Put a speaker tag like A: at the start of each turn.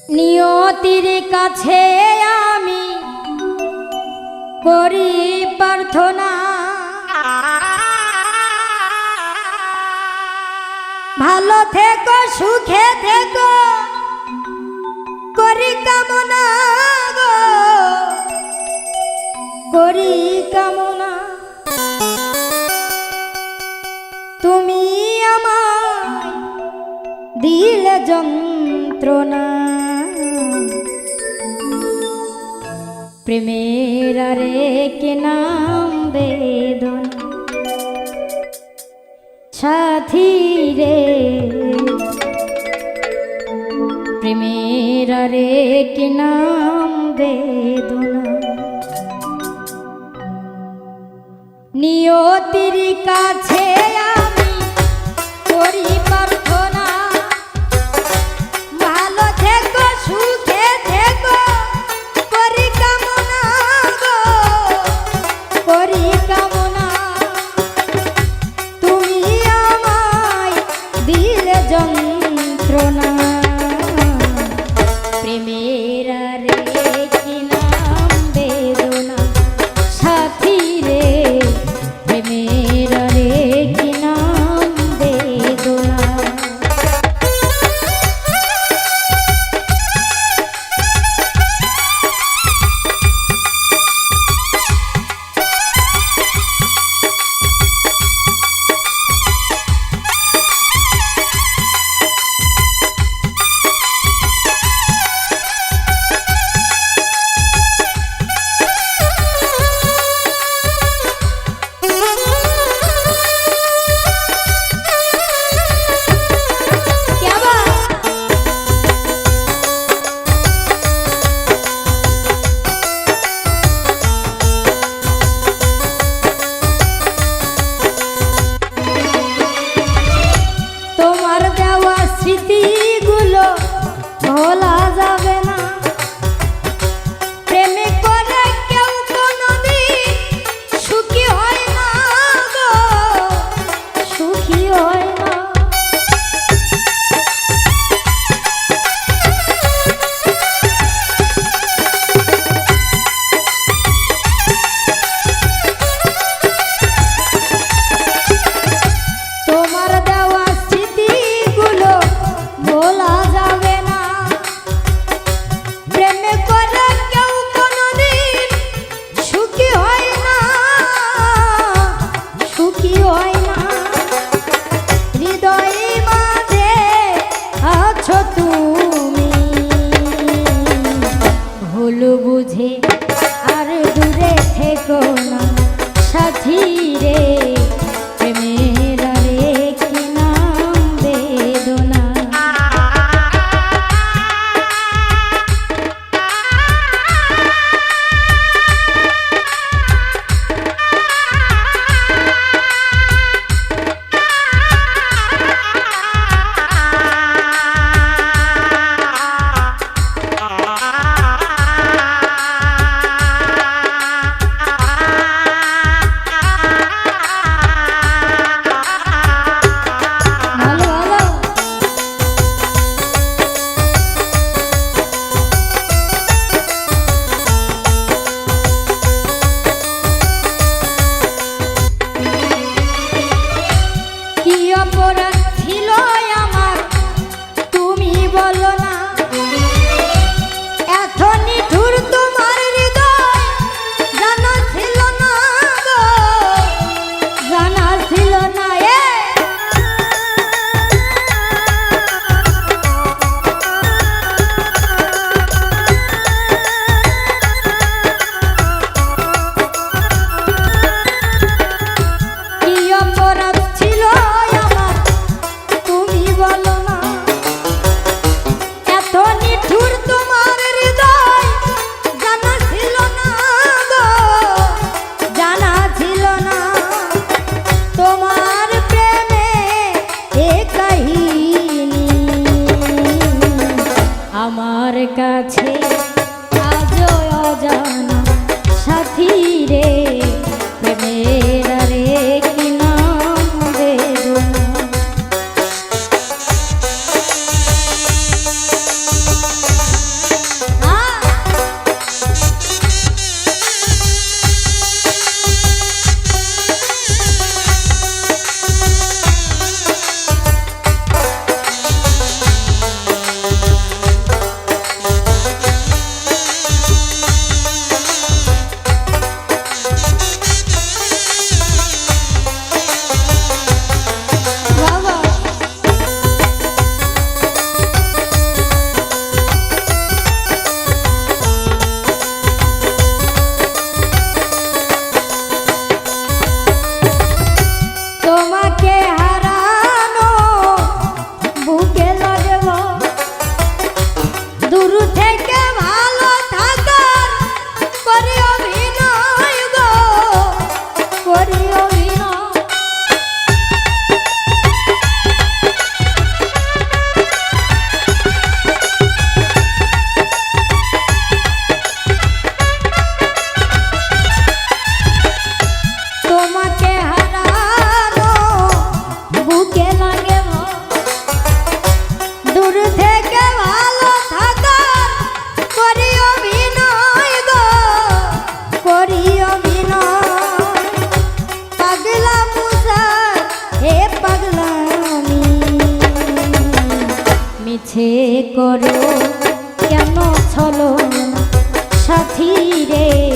A: নিয়তির কাছে আমি করি প্রার্থনা, ভালো থেকো সুখে থেকো করি কামনা গো, করি কামনা। তুমি আমায় দিলে যন্ত্রণা, প্রেমের আরেক নাম বেদনা। সাথী রে প্রেমের আরেক নাম বেদনা। নিয়তির কাছে আমি করি প্রার্থনা, ভালো থেকো সুখে থেকো করি কামনা গো, করি কামনা। তুমি আমায় দিলে যন্ত্রণা, প্রেমের আরেক নাম বেদনা। সাথী রে প্রেমের আরেক নাম বেদনা। স্মৃতিগুলো ভোলা যাবে না, প্রেমে করে কেউ কোনোদিন সুখী হয় না গো, সুখী হয় না। তোমার দেওয়া স্মৃতিগুলো ভোলা যাবে না, প্রেমে করে কেউ কোনোদিন সুখী হয় না, সুখী হয় না। হৃদয় মাঝে আছো তুমি, ভুল বুঝে আর দূরে থেকো না। সাথী রে প্রেমের আরেক নাম বেদনা। অপরাধ ছিল আমার তুমি বলো না, এত নিঠুর তোমার হৃদয় জানা ছিল না গো, জানা ছিল না। কি অপরাধ ছিল আমার তুমি বলো না, এত নিঠুর তোমার হৃদয় জানা ছিল না গো, জানা ছিল না। তোমার প্রেমে এ কাহিনী আমার কাছে আজও অজানা। সাথী রে প্রেমের আরেক নাম বেদনা। ইচ্ছে করো কেন ছলো সাথী রে